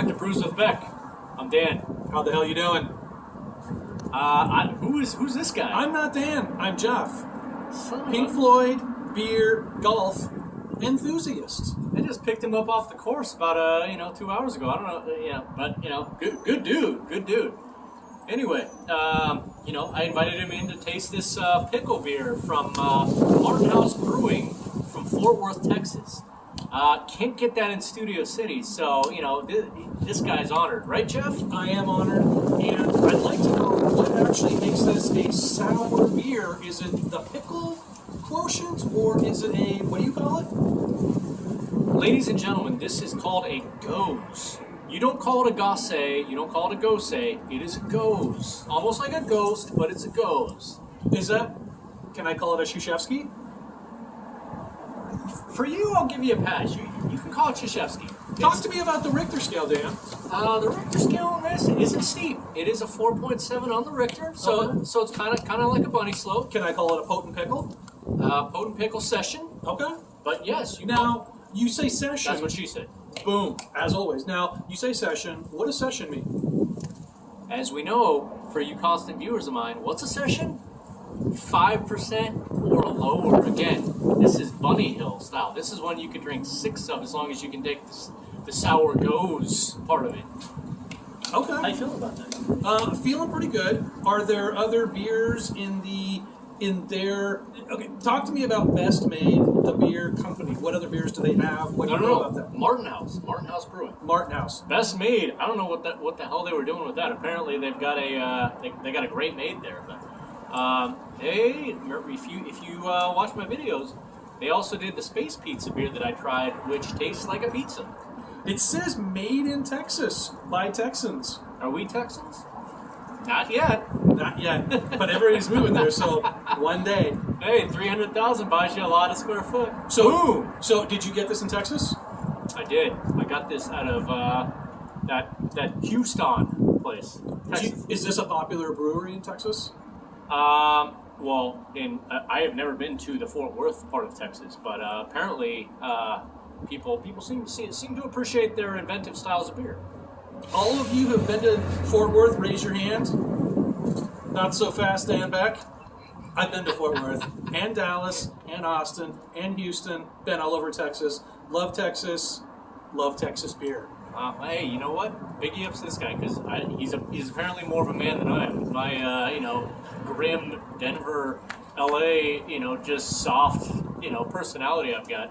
back to Brews with Beck. I'm Dan. How the hell you doing? Who's this guy? I'm not Dan. I'm Jeff. Pink Floyd. Floyd, beer, golf enthusiast. I just picked him up off the course about 2 hours ago. I don't know, but good dude. Anyway, I invited him in to taste this pickle beer from Martin House Brewing from Fort Worth, Texas. Can't get that in Studio City, so this guy's honored, right, Jeff? I am honored, and I'd like to know what actually makes this a sour beer. Is it the pickle quotient, or is it a, what do you call it? Ladies and gentlemen, this is called a goze. You don't call it a gosse, you don't call it a gose, it is a goze. Almost like a ghost, but it's a goze. Is that, can I call it a Shushevsky? For you, I'll give you a pass. You can call it Krzyzewski. Talk to me about the Richter scale, Dan. The Richter scale on this isn't steep. It is a 4.7 on the Richter, so it's kind of like a bunny slope. Can I call it a potent pickle? Potent pickle session. Okay. But yes, you say session. That's what she said. Boom, as always. Now, you say session. What does session mean? As we know, for you constant viewers of mine, what's a session? 5% or lower. Again, this is Bunny Hill style. This is one you can drink 6 of as long as you can take the sour goes part of it. Okay. How you feeling about that? Feeling pretty good. Are there other beers in their? Okay, talk to me about Best Maid, the beer company. What other beers do they have? What do you know about that? Martin House Brewing. Martin House. Best Maid. I don't know what the hell they were doing with that. Apparently they've got they got a great maid there, but. If you watch my videos, they also did the space pizza beer that I tried, which tastes like a pizza. It says made in Texas by Texans. Are we Texans? Not yet. Not yet, but everybody's moving there, so one day. Hey, 300,000 buys you a lot of square foot. So did you get this in Texas? I did. I got this out of that Houston place. Texas. Is this a popular brewery in Texas? Well, I have never been to the Fort Worth part of Texas, but apparently people seem to appreciate their inventive styles of beer. All of you who have been to Fort Worth, raise your hand. Not so fast, Dan Beck. I've been to Fort Worth, and Dallas, and Austin, and Houston. Been all over Texas. Love Texas. Love Texas beer. Hey, you know what? Biggie ups to this guy because he's apparently more of a man than I am. With my grim Denver, LA, just soft personality I've got.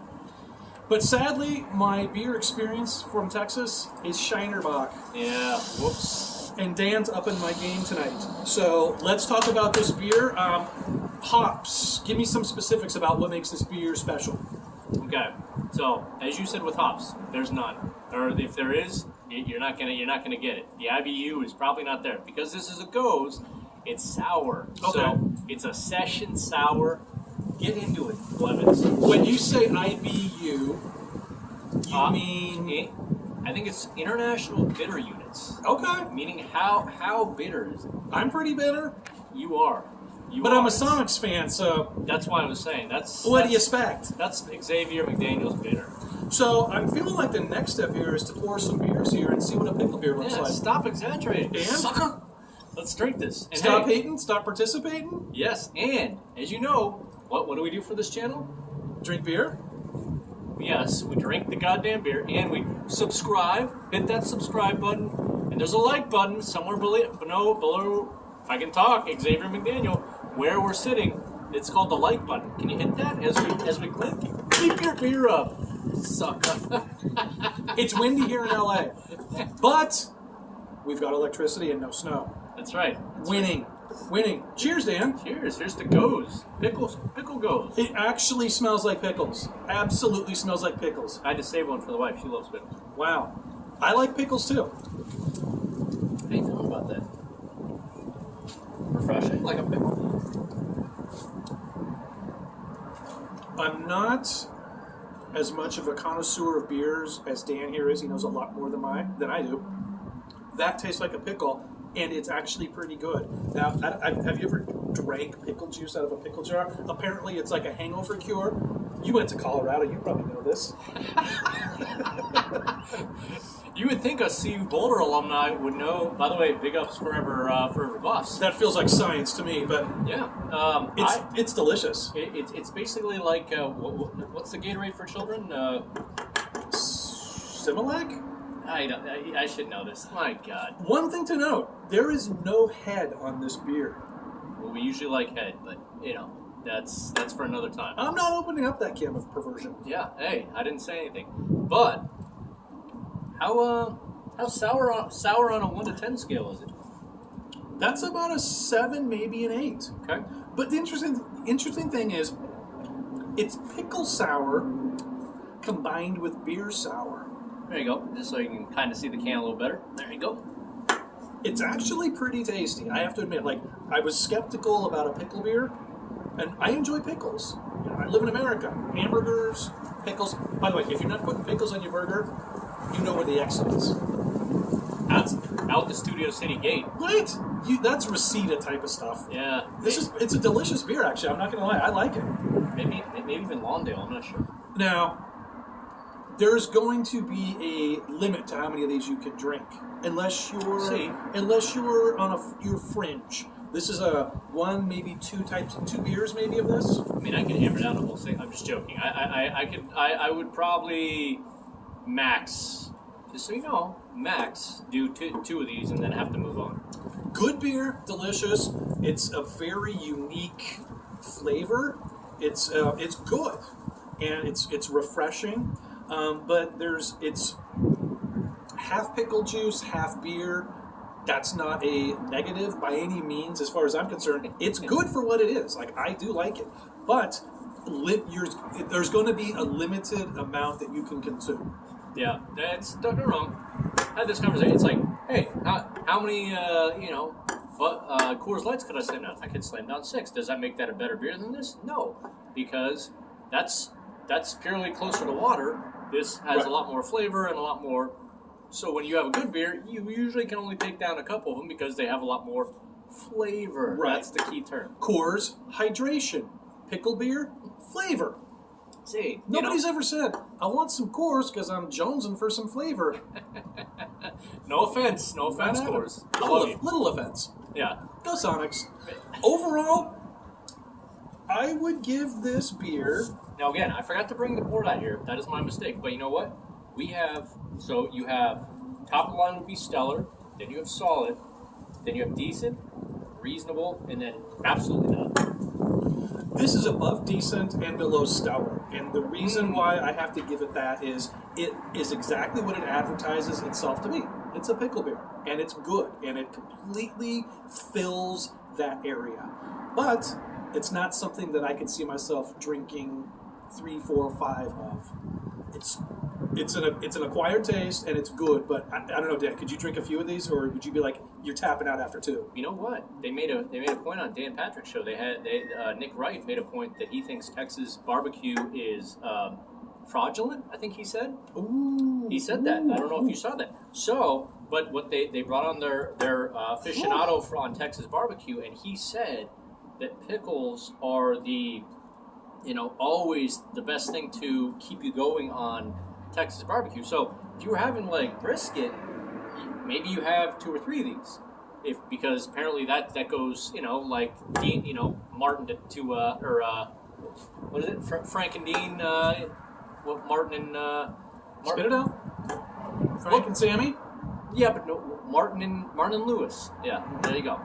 But sadly, my beer experience from Texas is Shinerbach. Yeah. Whoops. And Dan's up in my game tonight. So let's talk about this beer. Hops. Give me some specifics about what makes this beer special. Okay. So as you said with hops, there's none. Or if there is, you're not gonna get it. The IBU is probably not there because this is a goze. It's sour. Okay. So it's a session sour. Get into it, Blevins. When you say IBU, you mean? I think it's International Bitter Units. Okay. Meaning how bitter is it? I'm pretty bitter. You are. But I'm a Sonics fan, so. That's why I was saying. What do you expect? That's Xavier McDaniel's bitter. So I'm feeling like the next step here is to pour some beers here and see what a pickle beer looks like. Stop exaggerating. Dan? Sucker. Let's drink this. And Stop hating? Stop participating? Yes, and as you know, what do we do for this channel? Drink beer? Yes, we drink the goddamn beer, and we subscribe. Hit that subscribe button, and there's a like button somewhere below. If I can talk, Xavier McDaniel, where we're sitting, it's called the like button. Can you hit that as we click? Keep your beer up, sucker. It's windy here in LA, but we've got electricity and no snow. That's right. Winning. Cheers, Dan. Cheers. Here's the goze. Pickle goze. It actually smells like pickles. Absolutely smells like pickles. I had to save one for the wife. She loves pickles. Wow. I like pickles too. How you feeling about that? Refreshing, like a pickle. I'm not as much of a connoisseur of beers as Dan here is. He knows a lot more than I do. That tastes like a pickle, and it's actually pretty good. Now, have you ever drank pickle juice out of a pickle jar? Apparently, it's like a hangover cure. You went to Colorado. You probably know this. You would think a CU Boulder alumni would know. By the way, big ups forever Buffs. That feels like science to me, but Yeah, it's delicious. it's basically like what's the Gatorade for children? Similac? I should know this. My God. One thing to note, there is no head on this beer. Well, we usually like head, but that's for another time. I'm not opening up that can of perversion. Yeah. Hey, I didn't say anything. But how sour on a 1 to 10 scale is it? That's about a 7, maybe an 8. Okay. But the interesting thing is, it's pickle sour combined with beer sour. There you go. Just so you can kind of see the can a little better. There you go. It's actually pretty tasty. I have to admit, like, I was skeptical about a pickle beer, and I enjoy pickles. You know, I live in America. Hamburgers, pickles. By the way, if you're not putting pickles on your burger, you know where the exit is. That's out the Studio City gate. Right? That's Reseda type of stuff. Yeah. It's a delicious beer, actually. I'm not going to lie. I like it. Maybe even Lawndale. I'm not sure. Now, there's going to be a limit to how many of these you can drink, unless you're on your fringe. This is a 1, maybe 2 beers, maybe of this. I mean, I could hammer down the whole thing. I'm just joking. I would probably max, just so you know, do two of these and then have to move on. Good beer, delicious. It's a very unique flavor. It's good, and it's refreshing. But it's half pickle juice, half beer. That's not a negative by any means, as far as I'm concerned. It's good for what it is. Like, I do like it, but there's going to be a limited amount that you can consume. Yeah, don't get me wrong. I had this conversation. It's like, hey, how many Coors Lights could I slam down? I could slam down 6. Does that make that a better beer than this? No, because that's purely closer to water. This has a lot more flavor and a lot more. So when you have a good beer, you usually can only take down a couple of them because they have a lot more flavor. Right. That's the key term. Coors, hydration. Pickle beer, flavor. See, Nobody's ever said, I want some Coors because I'm jonesing for some flavor. No offense, Coors. I love you. Little offense. Yeah. Go Sonics. Overall, I would give this beer... Now again, I forgot to bring the board out here. That is my mistake. But you know what? You have top of the line would be stellar, then you have solid, then you have decent, reasonable, and then absolutely not. This is above decent and below stellar. And the reason why I have to give it that is it is exactly what it advertises itself to be. It's a pickle beer, and it's good, and it completely fills that area. But it's not something that I could see myself drinking 3, 4, 5 of. It's an acquired taste, and it's good, but I don't know, Dan, could you drink a few of these, or would you be like, you're tapping out after 2? You know what? They made a point on Dan Patrick's show. Nick Wright made a point that he thinks Texas barbecue is fraudulent, I think he said. Ooh. He said that. I don't know if you saw that. So, but what they brought on their aficionado on Texas barbecue, and he said that pickles are always the best thing to keep you going on Texas barbecue. So if you were having like brisket, maybe you have 2 or 3 of these. Because apparently that goes, like Dean, Martin to what is it? Frank and Dean, Martin and Spit it out. Frank and Sammy? Yeah, but no, Martin and Lewis. Yeah, there you go.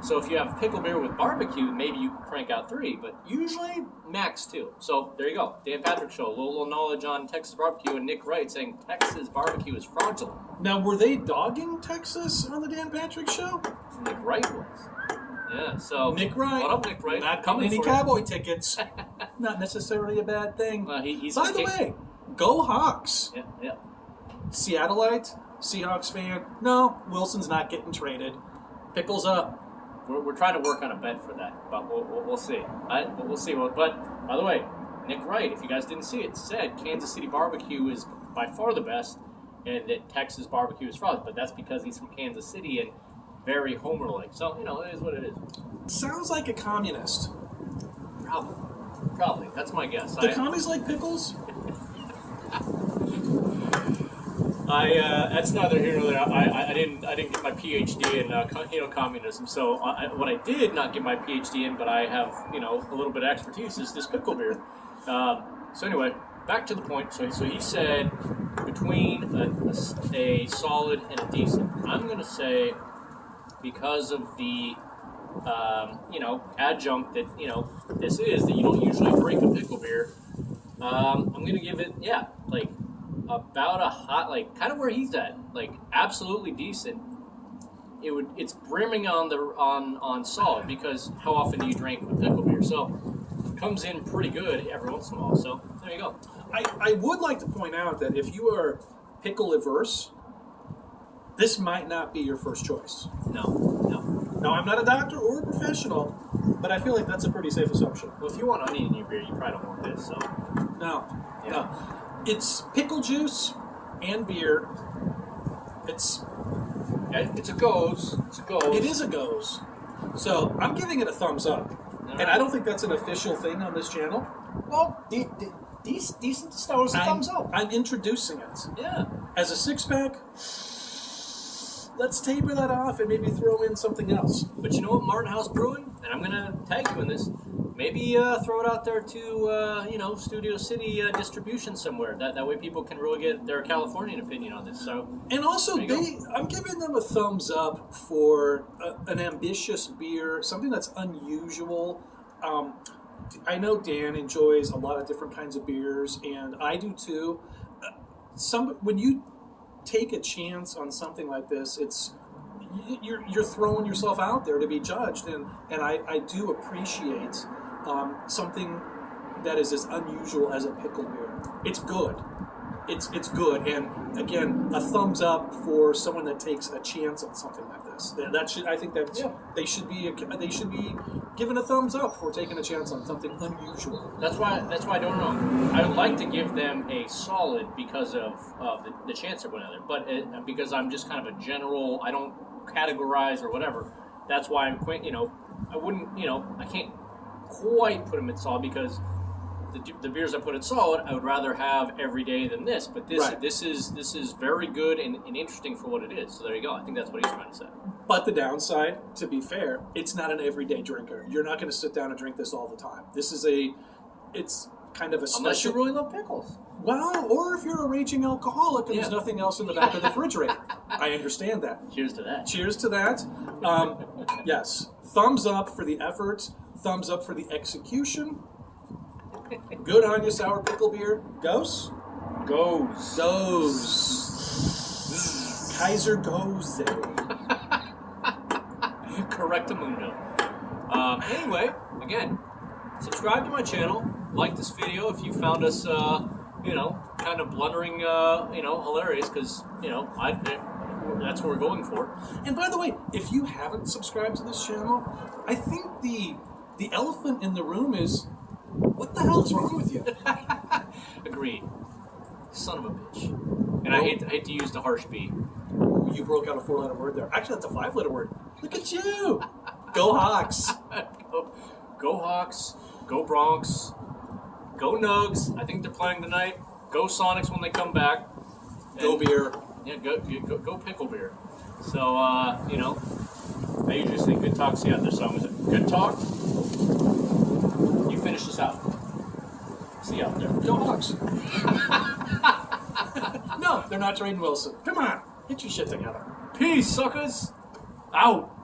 So if you have pickle beer with barbecue, maybe you can crank out 3, but usually max 2. So there you go. Dan Patrick Show, a little knowledge on Texas barbecue, and Nick Wright saying Texas barbecue is fraudulent. Now, were they dogging Texas on the Dan Patrick Show? Nick Wright was. Yeah, so... Nick Wright. What up, Nick Wright? Not coming any Cowboy tickets. Not necessarily a bad thing. He's By the way, go Hawks. Yeah. Seattleite, Seahawks fan. No, Wilson's not getting traded. Pickles up. We're trying to work on a bet for that, but we'll see. We'll see. But by the way, Nick Wright, if you guys didn't see it, said Kansas City barbecue is by far the best, and that Texas barbecue is fraud. But that's because he's from Kansas City and very Homer-like. So it is what it is. Sounds like a communist. Probably. That's my guess. The commies like pickles. That's neither here nor there. I didn't get my PhD in communism. So what I did not get my PhD in, but I have a little bit of expertise is this pickle beer. So anyway, back to the point. So he said between a solid and a decent. I'm gonna say because of the adjunct that this is that you don't usually drink a pickle beer. I'm gonna give it like about a hot, like kind of where he's at, like absolutely decent. It's brimming on solid, because how often do you drink a pickle beer? So it comes in pretty good every once in a while. So there you go. I would like to point out that if you are pickle averse, this might not be your first choice. No. Now, I'm not a doctor or a professional, but I feel like that's a pretty safe assumption. Well, if you want onion in your beer, you probably don't want this. So No. It's pickle juice and beer. It's a goes. It's a goes. It is a goes. So I'm giving it a thumbs up. And I don't think that's an official thing on this channel. Well, decent stout is a thumbs up. I'm introducing it. Yeah. As a six-pack, let's taper that off and maybe throw in something else. But you know what, Martin House Brewing, and I'm going to tag you in this, maybe throw it out there to, Studio City distribution somewhere. That way people can really get their Californian opinion on this. So, and also, I'm giving them a thumbs up for an ambitious beer, something that's unusual. I know Dan enjoys a lot of different kinds of beers, and I do too. When you take a chance on something like this, you're throwing yourself out there to be judged, and I do appreciate something that is as unusual as a pickle beer. It's good. It's good, and again, a thumbs up for someone that takes a chance on something like this. They should be given a thumbs up for taking a chance on something unusual. That's why I don't know. I would like to give them a solid because of the chance they're going out there, but because I'm just kind of a general, I don't categorize or whatever. That's why I'm I wouldn't, I can't quite put them in solid, because the beers I put in solid, I would rather have every day than this. But this is very good and interesting for what it is. So there you go. I think that's what he's trying to say. But the downside, to be fair, it's not an everyday drinker. You're not going to sit down and drink this all the time. It's kind of a special. Unless you really love pickles. Well, or if you're a raging alcoholic and there's nothing else in the back of the refrigerator. I understand that. Cheers to that. Cheers to that. Yes. Thumbs up for the effort. Thumbs up for the execution. Good on you, sour pickle beer. Goes? Goes. Kaiser goes. Correctamundo. Anyway, again, subscribe to my channel. Like this video if you found us, kind of blundering, hilarious, because, that's what we're going for. And by the way, if you haven't subscribed to this channel, I think the elephant in the room is, what the hell is wrong with you? Agreed. Son of a bitch. And I hate to use the harsh B. You broke out a 4-letter word there. Actually, that's a 5-letter word. Look at you. Go Hawks. Go Hawks. Go Bronx. Go Nugs. I think they're playing tonight. Go Sonics when they come back. Go beer. Yeah, go pickle beer. So, I usually say good talk. See how their song is it? Good talk. You finish this out. See you out there. Go Hawks. No, they're not trading Wilson. Come on. Get your shit together. Peace, suckers. Out.